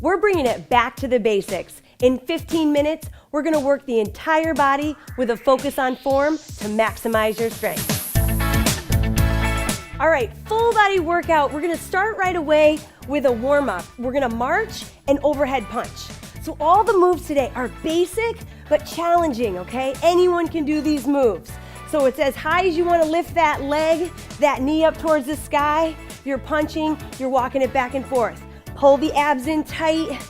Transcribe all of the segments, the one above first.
we're bringing it back to the basics. In 15 minutes, we're gonna work the entire body with a focus on form to maximize your strength. All right, full body workout. We're gonna start right away with a warm-up. We're gonna march and overhead punch. So all the moves today are basic but challenging, okay? Anyone can do these moves. So it's as high as you wanna lift that leg, that knee up towards the sky. You're punching, you're walking it back and forth. Pull the abs in tight.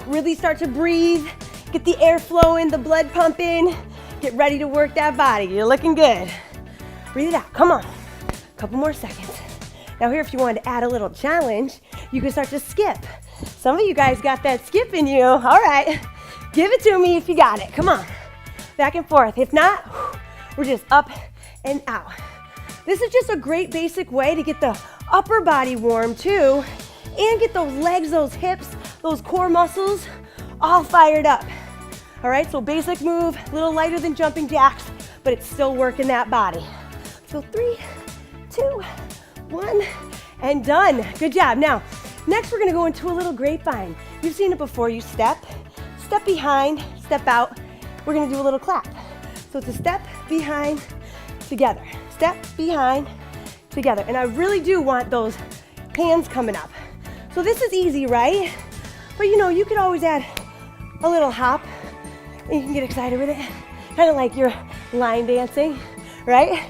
Really start to breathe. Get the air flowing, the blood pumping. Get ready to work that body. You're looking good. Breathe it out, come on. Couple more seconds. Now here, if you wanted to add a little challenge, you can start to skip. Some of you guys got that skip in you. All right, give it to me if you got it. Come on, back and forth. If not, we're just up and out. This is just a great basic way to get the upper body warm too, and get those legs, those hips, those core muscles all fired up. All right, so basic move, a little lighter than jumping jacks, but it's still working that body. So 3, 2, 1, and done. Good job. Now, next we're gonna go into a little grapevine. You've seen it before. You step behind, step out. We're gonna do a little clap. So it's a step behind, together. Step behind, together. And I really do want those hands coming up. So this is easy, right? But you know, you could always add a little hop and you can get excited with it. Kind of like you're line dancing, right?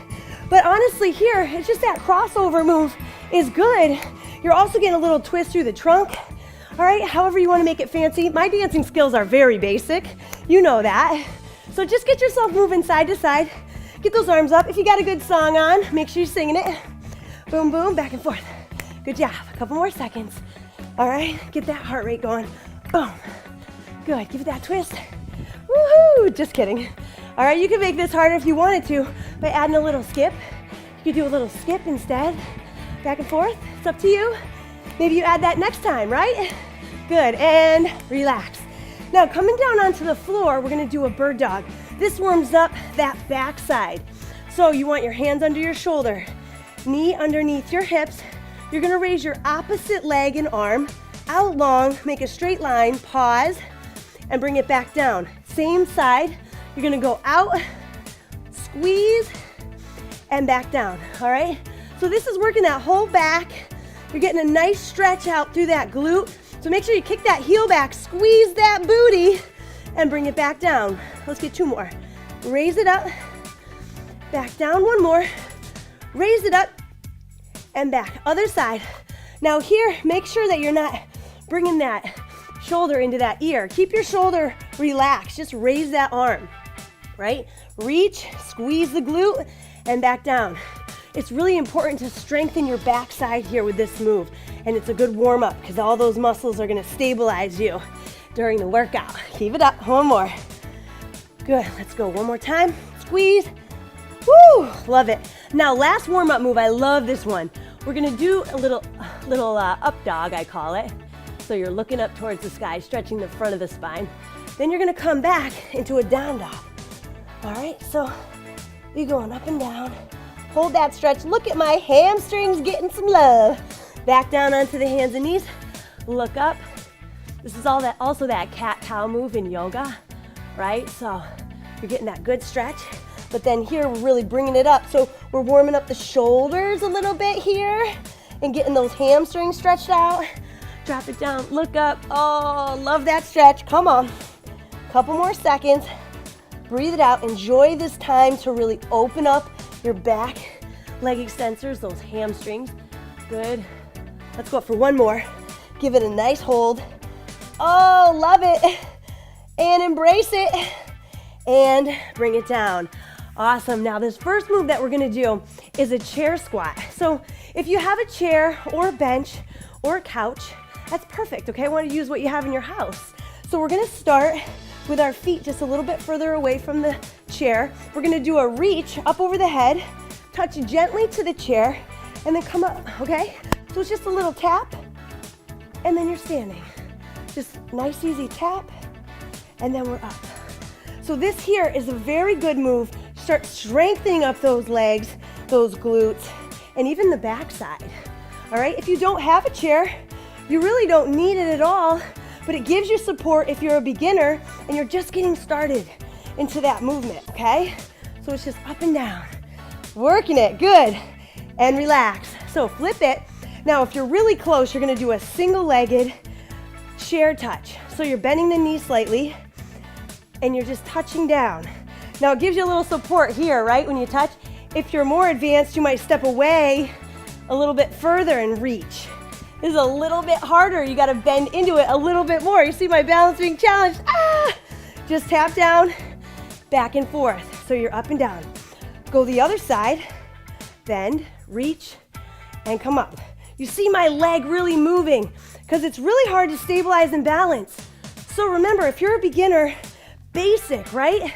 But honestly here, it's just that crossover move is good. You're also getting a little twist through the trunk. All right, however you want to make it fancy. My dancing skills are very basic. You know that. So just get yourself moving side to side. Get those arms up. If you got a good song on, make sure you're singing it. Boom, boom, back and forth. Good job. A couple more seconds. All right, get that heart rate going. Boom. Good, give it that twist. Woohoo, just kidding. All right, you can make this harder if you wanted to by adding a little skip. You could do a little skip instead. Back and forth, it's up to you. Maybe you add that next time, right? Good, and relax. Now coming down onto the floor, we're gonna do a bird dog. This warms up that back side. So you want your hands under your shoulder, knee underneath your hips. You're gonna raise your opposite leg and arm out long, make a straight line, pause, and bring it back down. Same side, you're gonna go out, squeeze, and back down, all right? So this is working that whole back. You're getting a nice stretch out through that glute. So make sure you kick that heel back, squeeze that booty, and bring it back down. Let's get 2 more. Raise it up, back down, 1 more. Raise it up, and back. Other side. Now here, make sure that you're not bringing that shoulder into that ear. Keep your shoulder relaxed. Just raise that arm, right? Reach, squeeze the glute, and back down. It's really important to strengthen your backside here with this move. And it's a good warm up because all those muscles are gonna stabilize you during the workout. Keep it up, 1 more. Good, let's go 1 more time. Squeeze, woo, love it. Now last warm up move, I love this one. We're gonna do a little up dog, I call it. So you're looking up towards the sky, stretching the front of the spine. Then you're gonna come back into a down dog. All right, so you're going up and down. Hold that stretch. Look at my hamstrings getting some love. Back down onto the hands and knees. Look up. This is also that cat-cow move in yoga, right? So you're getting that good stretch. But then here we're really bringing it up. So we're warming up the shoulders a little bit here and getting those hamstrings stretched out. Drop it down, look up. Oh, love that stretch. Come on. Couple more seconds. Breathe it out. Enjoy this time to really open up your back, leg extensors, those hamstrings. Good. Let's go up for 1 more. Give it a nice hold. Oh, love it. And embrace it. And bring it down. Awesome. Now this first move that we're gonna do is a chair squat. So if you have a chair or a bench or a couch, that's perfect, okay? I want to use what you have in your house. So we're gonna start with our feet just a little bit further away from the chair. We're gonna do a reach up over the head, touch gently to the chair, and then come up, okay? So it's just a little tap, and then you're standing. Just nice, easy tap, and then we're up. So this here is a very good move. Start strengthening up those legs, those glutes, and even the backside. All right, if you don't have a chair, You really don't need it at all, but it gives you support if you're a beginner and you're just getting started into that movement, okay? So it's just up and down, working it, good, and relax. So flip it. Now, if you're really close, you're gonna do a single-legged chair touch. So you're bending the knee slightly and you're just touching down. Now it gives you a little support here, right, when you touch. If you're more advanced, you might step away a little bit further and reach. This is a little bit harder. You gotta bend into it a little bit more. You see my balance being challenged. Just tap down, back and forth. So you're up and down. Go the other side, bend, reach, and come up. You see my leg really moving because it's really hard to stabilize and balance. So remember, if you're a beginner, basic, right?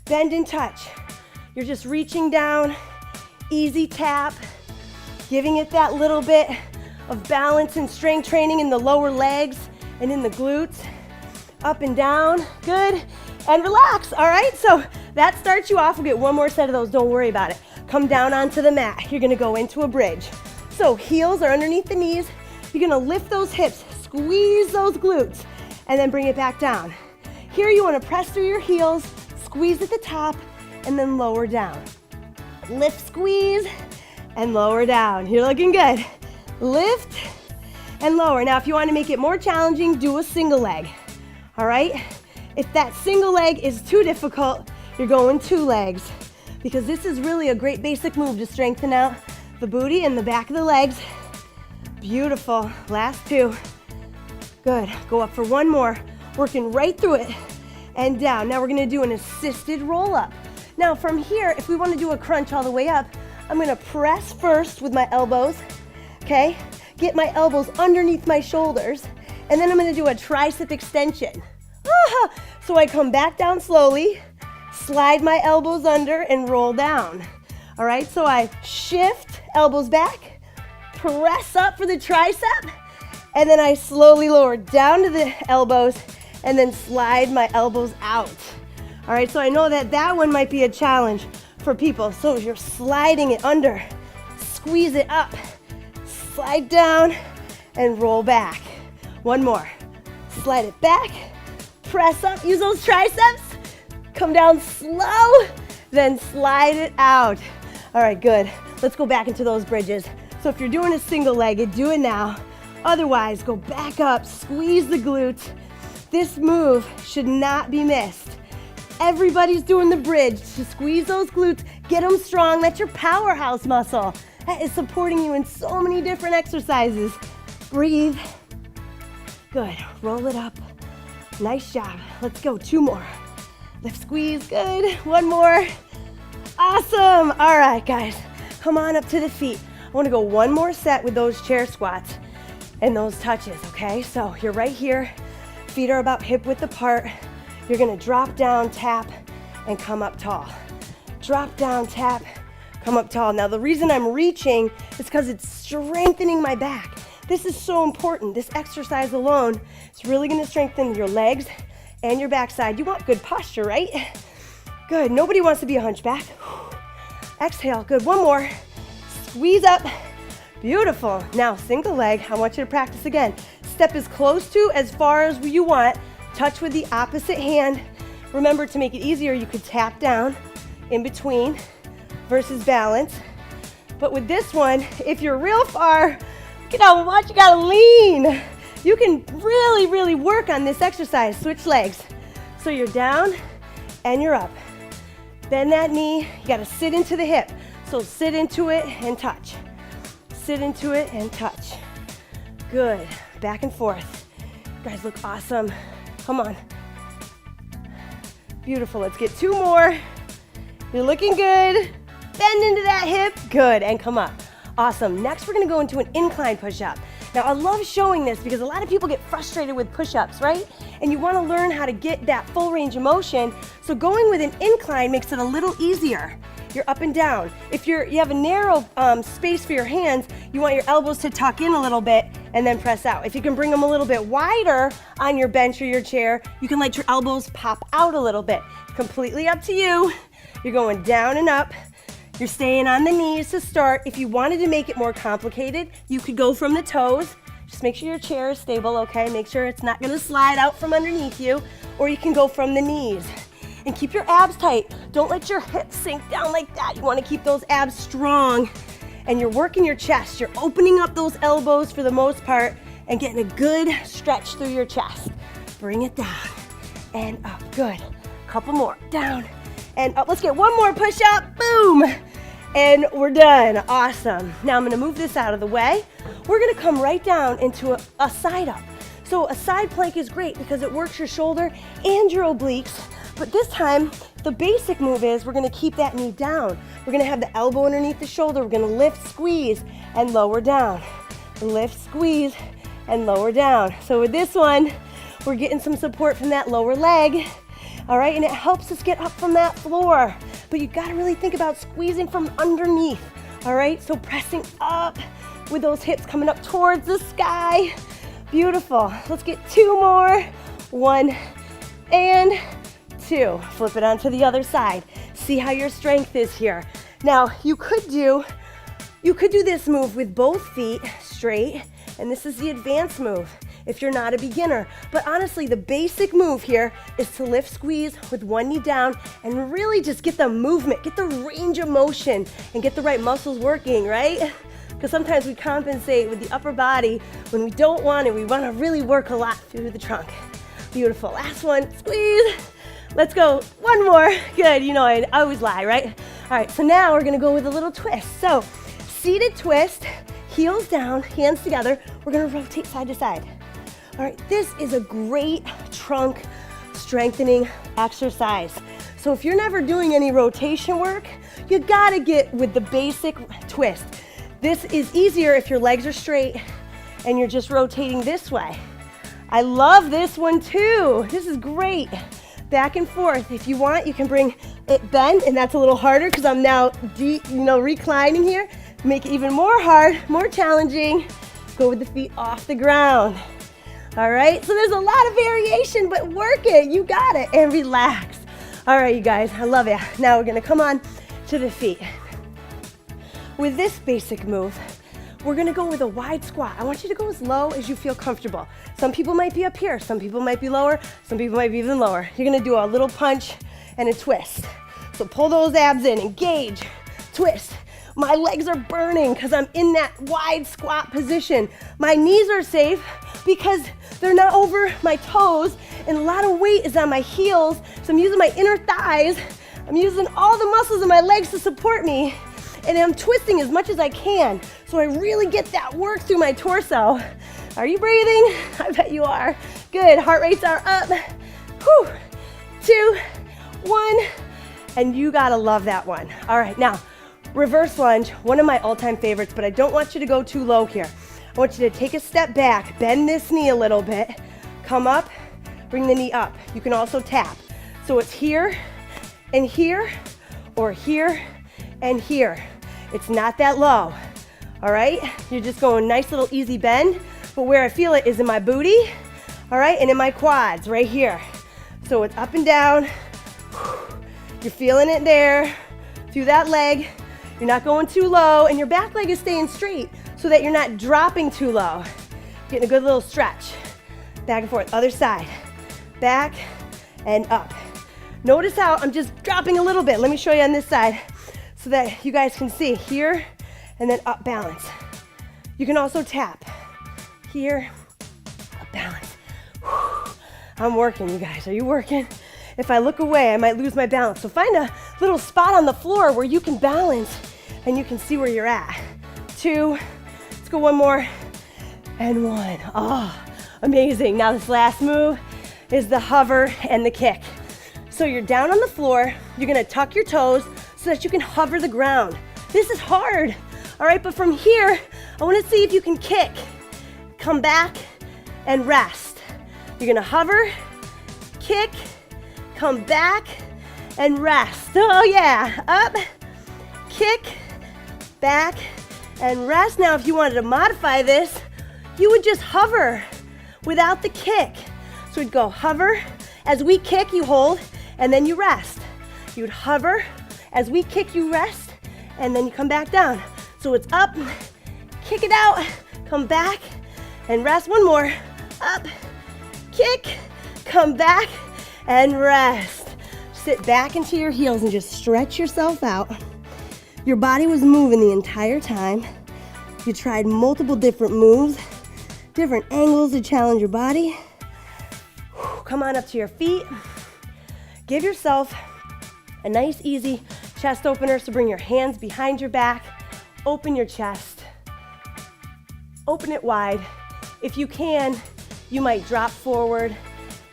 Bend and touch. You're just reaching down, easy tap, giving it that little bit of balance and strength training in the lower legs and in the glutes. Up and down, good, and relax, all right? So that starts you off. We'll get one more set of those, don't worry about it. Come down onto the mat. You're gonna go into a bridge. So heels are underneath the knees. You're gonna lift those hips, squeeze those glutes, and then bring it back down. Here you wanna press through your heels, squeeze at the top, and then lower down. Lift, squeeze, and lower down. You're looking good. Lift and lower. Now, if you want to make it more challenging, do a single leg. All right? If that single leg is too difficult, you're going two legs because this is really a great basic move to strengthen out the booty and the back of the legs. Beautiful. Last two. Good. Go up for one more. Working right through it and down. Now we're going to do an assisted roll up. Now from here, if we want to do a crunch all the way up, I'm going to press first with my elbows. Okay? Get my elbows underneath my shoulders. And then I'm going to do a tricep extension. So I come back down slowly, slide my elbows under, and roll down. All right? So I shift, elbows back, press up for the tricep, and then I slowly lower down to the elbows, and then slide my elbows out. All right? So I know that that one might be a challenge for people. So you're sliding it under, squeeze it up, slide down, and roll back. One more. Slide it back, press up, use those triceps, come down slow, then slide it out. All right, good. Let's go back into those bridges. So if you're doing a single legged, do it now. Otherwise, go back up, squeeze the glutes. This move should not be missed. Everybody's doing the bridge to squeeze those glutes, get them strong. That's your powerhouse muscle. That is supporting you in so many different exercises. Breathe. Good. Roll it up. Nice job. Let's go. Two more. Lift, squeeze. Good. One more. Awesome. All right, guys. Come on up to the feet. I want to go one more set with those chair squats and those touches, okay? So you're right here. Feet are about hip width apart. You're going to drop down, tap, and come up tall. Drop down, tap, come up tall. Now, the reason I'm reaching is because it's strengthening my back. This is so important. This exercise alone is really going to strengthen your legs and your backside. You want good posture, right? Good. Nobody wants to be a hunchback. Exhale. Good. One more. Squeeze up. Beautiful. Now, single leg. I want you to practice again. Step as close to as far as you want. Touch with the opposite hand. Remember, to make it easier, you could tap down in between versus balance. But with this one, if you're real far, you gotta lean. You can really, really work on this exercise. Switch legs. So you're down and you're up. Bend that knee. You gotta sit into the hip. So sit into it and touch. Sit into it and touch. Good. Back and forth. You guys look awesome. Come on. Beautiful. Let's get two more. You're looking good. Bend into that hip. Good. And come up. Awesome. Next, we're going to go into an incline push-up. Now, I love showing this because a lot of people get frustrated with push-ups, right? And you want to learn how to get that full range of motion. So going with an incline makes it a little easier. You're up and down. If you have a narrow space for your hands, you want your elbows to tuck in a little bit and then press out. If you can bring them a little bit wider on your bench or your chair, you can let your elbows pop out a little bit. Completely up to you. You're going down and up. You're staying on the knees to start. If you wanted to make it more complicated, you could go from the toes, Just make sure your chair is stable, okay? Make sure it's not gonna slide out from underneath you, or you can go from the knees. And keep your abs tight. Don't let your hips sink down like that. You wanna keep those abs strong. And you're working your chest. You're opening up those elbows for the most part and getting a good stretch through your chest. Bring it down and up, good. Couple more, down and up. Let's get one more push up, boom. And we're done, awesome. Now I'm gonna move this out of the way. We're gonna come right down into a side up. So a side plank is great because it works your shoulder and your obliques, but this time, the basic move is we're gonna keep that knee down. We're gonna have the elbow underneath the shoulder. We're gonna lift, squeeze, and lower down. Lift, squeeze, and lower down. So with this one, we're getting some support from that lower leg, all right? And it helps us get up from that floor. But you gotta really think about squeezing from underneath, all right? So pressing up with those hips coming up towards the sky. Beautiful. Let's get two more. 1 and 2. Flip it onto the other side. See how your strength is here. Now, you could do this move with both feet straight, and this is the advanced move if you're not a beginner. But honestly, the basic move here is to lift, squeeze with one knee down and really just get the movement, get the range of motion, and get the right muscles working, right? Because sometimes we compensate with the upper body when we don't want it. We want to really work a lot through the trunk. Beautiful. Last one, squeeze. Let's go. One more. Good. You know, I always lie, right? All right, so now we're going to go with a little twist. So, seated twist, heels down, hands together. We're going to rotate side to side. All right, this is a great trunk strengthening exercise. So if you're never doing any rotation work, you got to get with the basic twist. This is easier if your legs are straight and you're just rotating this way. I love this one too. This is great. Back and forth. If you want, you can bring it bent, and that's a little harder because I'm now reclining here. Make it even more hard, more challenging. Go with the feet off the ground. All right, so there's a lot of variation, but work it. You got it, and relax. All right, you guys, I love it. Now we're gonna come on to the feet. With this basic move, we're gonna go with a wide squat. I want you to go as low as you feel comfortable. Some people might be up here, some people might be lower, some people might be even lower. You're gonna do a little punch and a twist. So pull those abs in, engage, twist. My legs are burning because I'm in that wide squat position. My knees are safe because they're not over my toes, and a lot of weight is on my heels, so I'm using my inner thighs. I'm using all the muscles in my legs to support me, and I'm twisting as much as I can, so I really get that work through my torso. Are you breathing? I bet you are. Good, heart rates are up. Whew. 2, 1, and you gotta love that one. All right, now, reverse lunge, one of my all-time favorites, but I don't want you to go too low here. I want you to take a step back, bend this knee a little bit, come up, bring the knee up. You can also tap. So it's here and here, or here and here. It's not that low, all right? You're just going nice little easy bend, but where I feel it is in my booty, all right, and in my quads right here. So it's up and down. You're feeling it there, through that leg. You're not going too low, and your back leg is staying straight so that you're not dropping too low. Getting a good little stretch. Back and forth, other side. Back and up. Notice how I'm just dropping a little bit. Let me show you on this side so that you guys can see. Here, and then up, balance. You can also tap. Here, up, balance. Whew. I'm working, you guys. Are you working? If I look away, I might lose my balance. So find a little spot on the floor where you can balance and you can see where you're at. 2, let's go one more, and 1. Oh, amazing. Now this last move is the hover and the kick. So you're down on the floor, you're gonna tuck your toes so that you can hover the ground. This is hard, all right? But from here, I wanna see if you can kick. Come back and rest. You're gonna hover, kick, come back, and rest. Oh yeah, up, kick, back, and rest. Now if you wanted to modify this, you would just hover without the kick. So we'd go hover, as we kick you hold, and then you rest. You would hover, as we kick you rest, and then you come back down. So it's up, kick it out, come back, and rest. One more. Up, kick, come back, and rest. Sit back into your heels and just stretch yourself out. Your body was moving the entire time. You tried multiple different moves, different angles to challenge your body. Come on up to your feet. Give yourself a nice, easy chest opener. So bring your hands behind your back. Open your chest. Open it wide. If you can, you might drop forward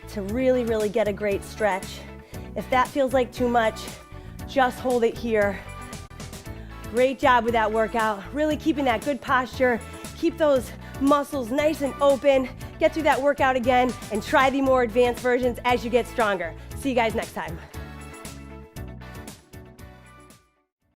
to really, really get a great stretch. If that feels like too much, just hold it here. Great job with that workout. Really keeping that good posture. Keep those muscles nice and open. Get through that workout again and try the more advanced versions as you get stronger. See you guys next time.